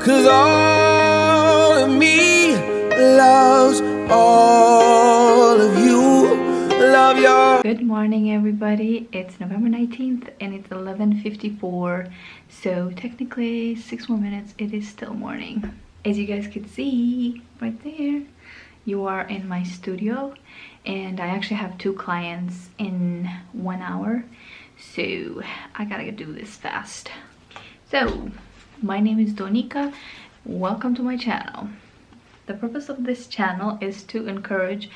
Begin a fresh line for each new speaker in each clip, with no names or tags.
'Cause all of me loves all of you. Love your...
Good morning, everybody. It's November 19th and it's 11:54, so technically 6 more minutes. It is still morning. As you guys can see right there, you are in my studio, and I actually have 2 clients in 1 hour, so I gotta do this fast. So my name is Donika. Welcome to my channel. The purpose of this channel is to encourage,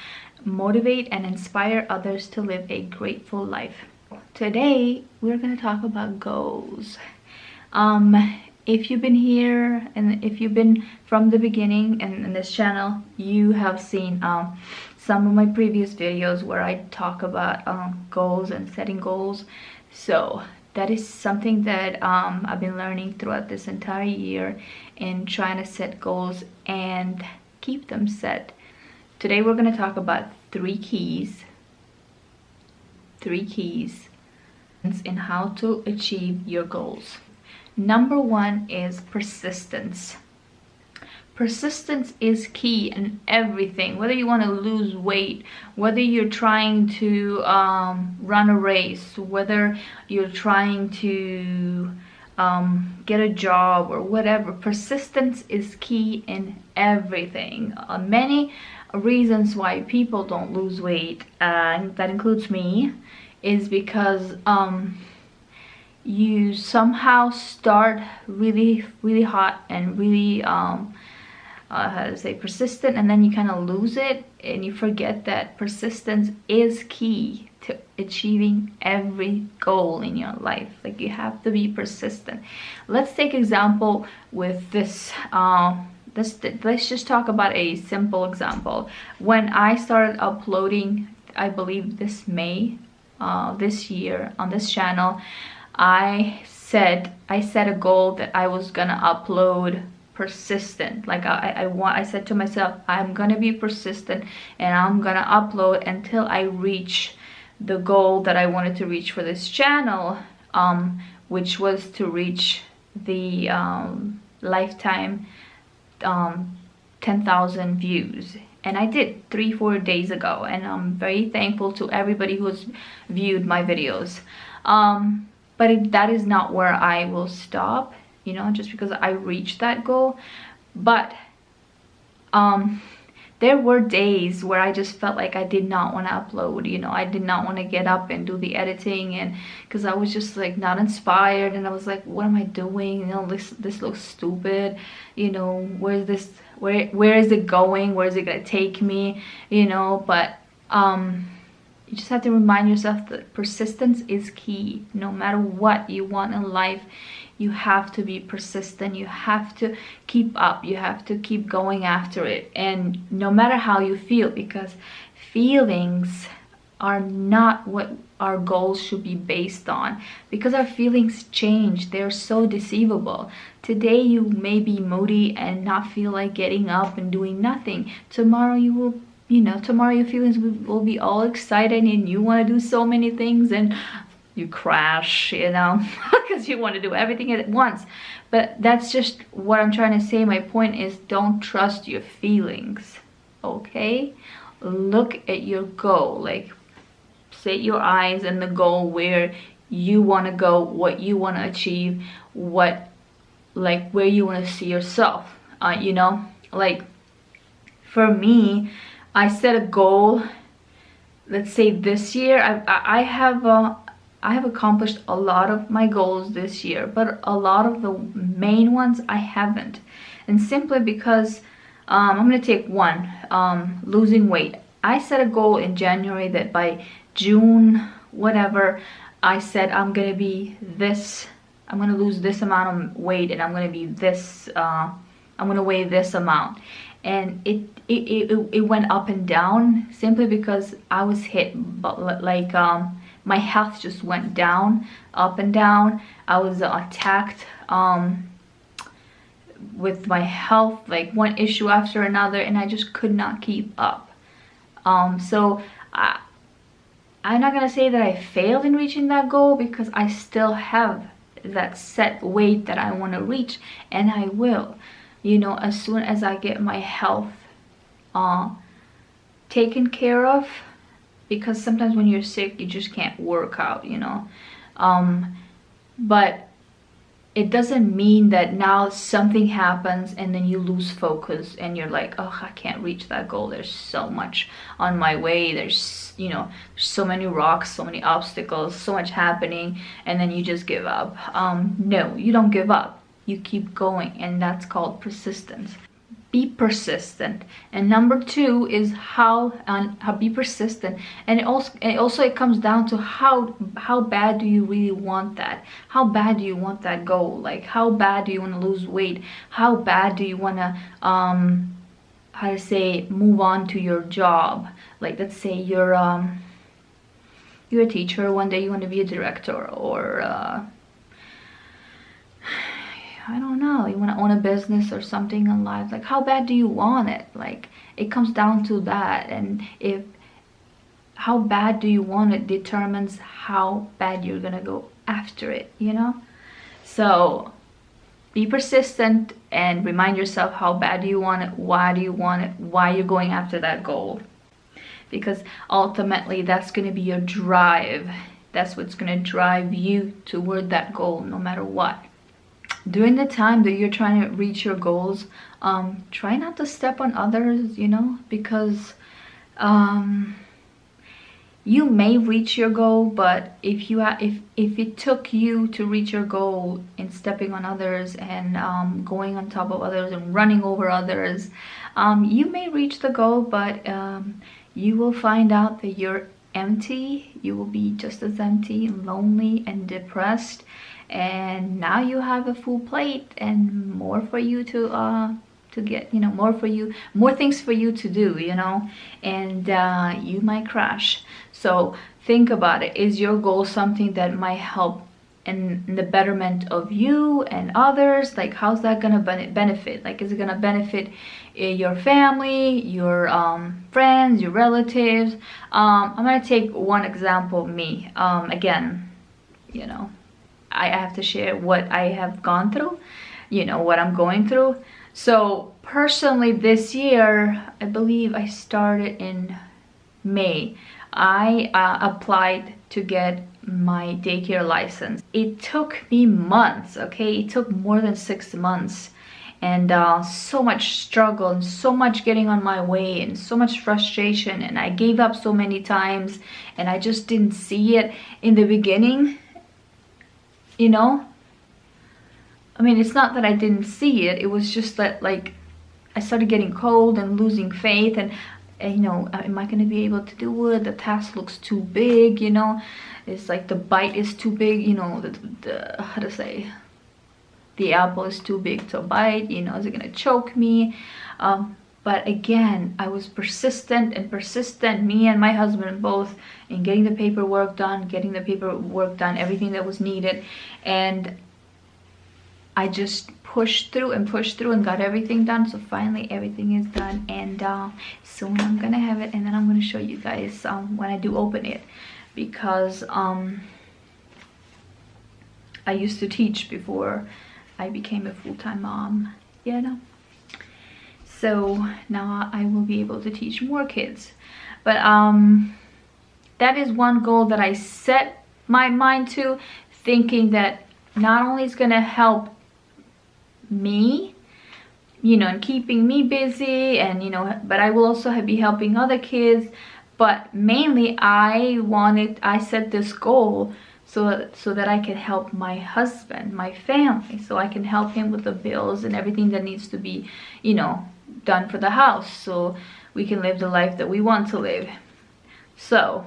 motivate, and inspire others to live a grateful life. Today we're going to talk about goals. If you've been here and if you've been from the beginning and in this channel, you have seen some of my previous videos where I talk about goals and setting goals. So that is something that I've been learning throughout this entire year in trying to set goals and keep them set. Today we're going to talk about 3 keys in how to achieve your goals. Number 1 is persistence. Persistence is key in everything. Whether you want to lose weight, whether you're trying to run a race, whether you're trying to get a job or whatever, persistence is key in everything. Many reasons why people don't lose weight, and that includes me, is because you somehow start really hot and really how to say, persistent, and then you kind of lose it and you forget that persistence is key to achieving every goal in your life. Like, you have to be persistent. Let's take example with this. Let's just talk about a simple example. When I started uploading, I believe this May this year on this channel, I set a goal that I was gonna upload persistent. Like I said to myself, I'm gonna be persistent and I'm gonna upload until I reach the goal that I wanted to reach for this channel, which was to reach the lifetime 10,000 views. And I did 3-4 days ago, and I'm very thankful to everybody who's viewed my videos. But that is not where I will stop, you know, just because I reached that goal. But there were days where I just felt like I did not want to upload, you know. I did not want to get up and do the editing, and because I was just like not inspired, and I was like, what am I doing? You know, this looks stupid, you know, where is it going? Where is it gonna take me? You know, but you just have to remind yourself that persistence is key. No matter what you want in life, you have to be persistent. You have to keep up. You have to keep going after it. And no matter how you feel, because feelings are not what our goals should be based on, because our feelings change. They're so deceivable. Today you may be moody and not feel like getting up and doing nothing. Tomorrow you will, you know, tomorrow your feelings will be all excited and you want to do so many things, and you crash, you know, because you want to do everything at once. But that's just what I'm trying to say. My point is, don't trust your feelings, okay? Look at your goal. Like, set your eyes on the goal, where you want to go, what you want to achieve, where you want to see yourself. You know, like for me, I set a goal. Let's say this year, I have accomplished a lot of my goals this year, but a lot of the main ones I haven't. And simply because I'm going to take one, losing weight. I set a goal in January that by June, whatever, I said I'm going to be this, I'm going to lose this amount of weight, and I'm going to be this, I'm going to weigh this amount. And it went up and down simply because I was hit, but like my health just went down, up and down. I was attacked with my health, like one issue after another, and I just could not keep up. So I'm not gonna say that I failed in reaching that goal, because I still have that set weight that I want to reach, and I will. you know, as soon as I get my health taken care of, because sometimes when you're sick you just can't work out, you know. But it doesn't mean that now something happens and then you lose focus and you're like, oh, I can't reach that goal, there's so much on my way, there's, you know, there's so many rocks, so many obstacles, so much happening, and then you just give up. No, you don't give up, you keep going, and that's called persistence. Be persistent. And number two is how be persistent. And it comes down to how bad do you really want that, how bad do you want that goal, like how bad do you want to lose weight, how bad do you want to how to say, move on to your job. Like, let's say you're a teacher, one day you want to be a director, or I don't know, you want to own a business or something in life. Like, how bad do you want it? Like, it comes down to that. And if how bad do you want it determines how bad you're gonna go after it, you know. So be persistent and remind yourself how bad do you want it, why do you want it, why you're going after that goal, because ultimately that's going to be your drive. That's what's going to drive you toward that goal, no matter what. During the time that you're trying to reach your goals, try not to step on others, you know, because you may reach your goal, but if it took you to reach your goal in stepping on others and going on top of others and running over others, you may reach the goal, but you will find out that you're empty. You will be just as empty and lonely and depressed, and now you have a full plate and more for you to get, you know, more things for you to do, you know, and you might crash. So think about it. Is your goal something that might help in the betterment of you and others? Like, how's that gonna benefit? Like, is it gonna benefit your family, your friends, your relatives? I'm gonna take one example of me. Again, you know, I have to share what I have gone through, you know, what I'm going through. So personally, this year, I believe I started in May, I applied to get my daycare license. It took me months, okay? It took more than 6 months, and so much struggle and so much getting on my way and so much frustration, and I gave up so many times, and I just didn't see it in the beginning, you know? I mean, it's not that I didn't see it, it was just that, like, I started getting cold and losing faith, and you know, am I gonna be able to do it? The task looks too big, you know. It's like the bite is too big, you know, the how to say, the apple is too big to bite, you know. Is it gonna choke me? But again, I was persistent, me and my husband both, in getting the paperwork done, everything that was needed, and I just pushed through and got everything done. So finally everything is done, and soon I'm gonna have it, and then I'm gonna show you guys when I do open it, because I used to teach before I became a full-time mom, you know. So now I will be able to teach more kids. But that is one goal that I set my mind to, thinking that not only is gonna help me, you know, and keeping me busy, and you know, but I will also be helping other kids. But mainly I set this goal so that I can help my husband, my family, so I can help him with the bills and everything that needs to be, you know, done for the house, so we can live the life that we want to live. So,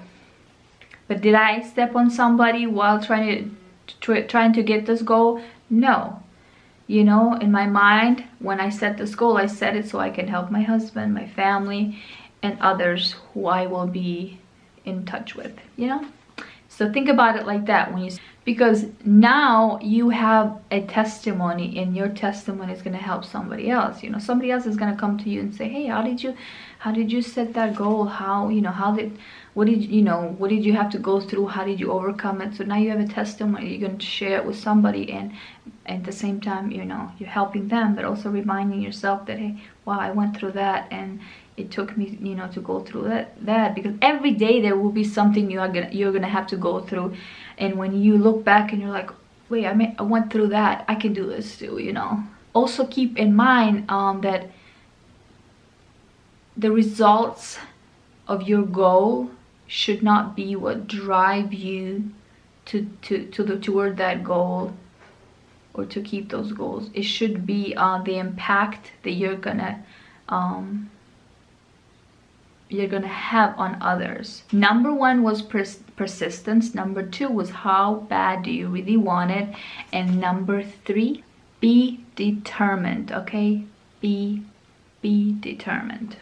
but did I step on somebody while trying to get this goal? No. You know, in my mind, when I set this goal, I set it so I can help my husband, my family, and others who I will be in touch with, you know. So think about it like that. When you because now you have a testimony, and your testimony is going to help somebody else. You know, somebody else is going to come to you and say, hey, how did you set that goal? How, you know, what did you have to go through? How did you overcome it? So now you have a testimony. You're going to share it with somebody, and at the same time, you know, you're helping them, but also reminding yourself that, hey, wow, I went through that, and it took me, you know, to go through that because every day there will be something you're gonna have to go through. And when you look back and you're like, wait, I went through that, I can do this too, you know. Also keep in mind that the results of your goal should not be what drive you toward that goal, or to keep those goals. It should be the impact that you're gonna have on others. Number 1 was persistence. Number 2 was how bad do you really want it. And number 3, be determined. Okay, be determined.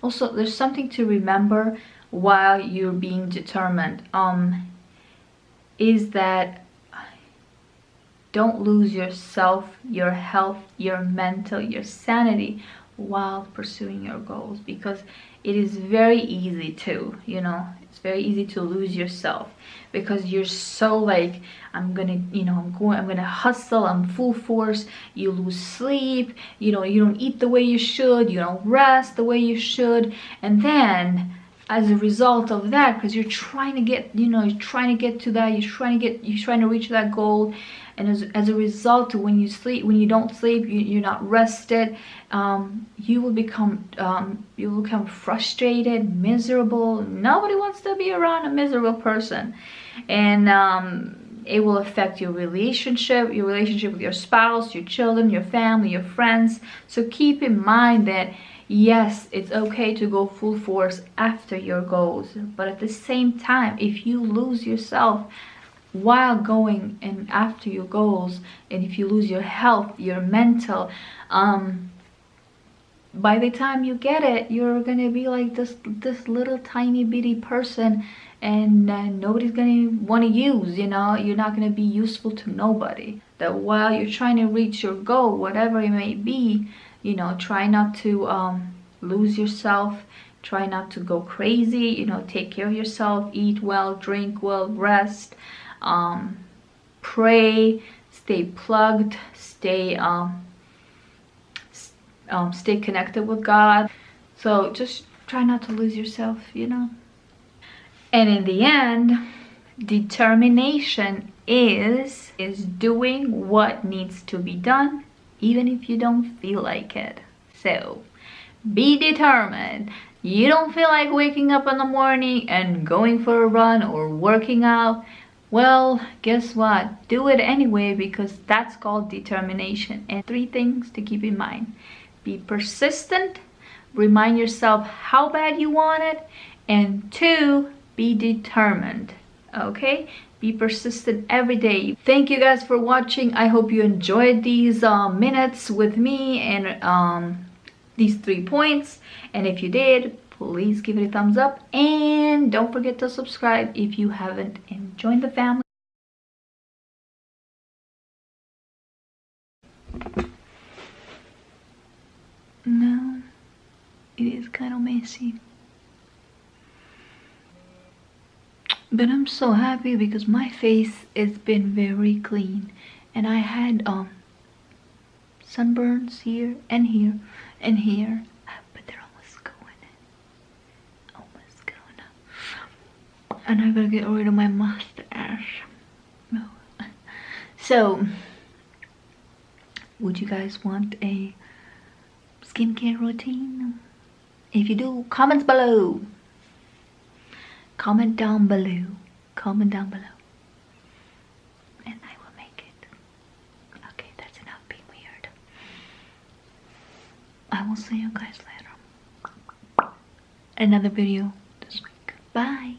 Also, there's something to remember while you're being determined, is that don't lose yourself, your health, your mental, your sanity while pursuing your goals, because it is very easy to, you know, it's very easy to lose yourself because you're so like, I'm gonna hustle, I'm full force. You lose sleep, you know, you don't eat the way you should, you don't rest the way you should, and then as a result of that, because you're trying to get, you know, you're trying to get to that, you're trying to reach that goal, and as a result, when you don't sleep, you're not rested, you will become frustrated, miserable. Nobody wants to be around a miserable person, and it will affect your relationship with your spouse, your children, your family, your friends. So keep in mind that yes, it's okay to go full force after your goals, but at the same time, if you lose yourself while going and after your goals, and if you lose your health, your mental, by the time you get it, you're gonna be like this little tiny bitty person, and nobody's gonna want to use, you know, you're not gonna be useful to nobody. That while you're trying to reach your goal, whatever it may be, you know, try not to lose yourself, try not to go crazy, you know, take care of yourself, eat well, drink well, rest, pray, stay plugged, stay connected with God. So just try not to lose yourself, you know. And in the end, determination is doing what needs to be done even if you don't feel like it. So be determined. You don't feel like waking up in the morning and going for a run or working out, well, guess what? Do it anyway, because that's called determination. And 3 things to keep in mind: be persistent, remind yourself how bad you want it, and 2, be determined. Okay, be persistent every day. Thank you guys for watching. I hope you enjoyed these minutes with me and these 3 points, and if you did, please give it a thumbs up, and don't forget to subscribe if you haven't, and join the family. No, it is kind of messy, but I'm so happy because my face has been very clean, and I had sunburns here and here and here, but they're almost going, and I gotta get rid of my mustache. No. So would you guys want a skincare routine? If you do, comments below. Comment down below. Comment down below. And I will make it. Okay, that's enough being weird. I will see you guys later. Another video this week. Bye.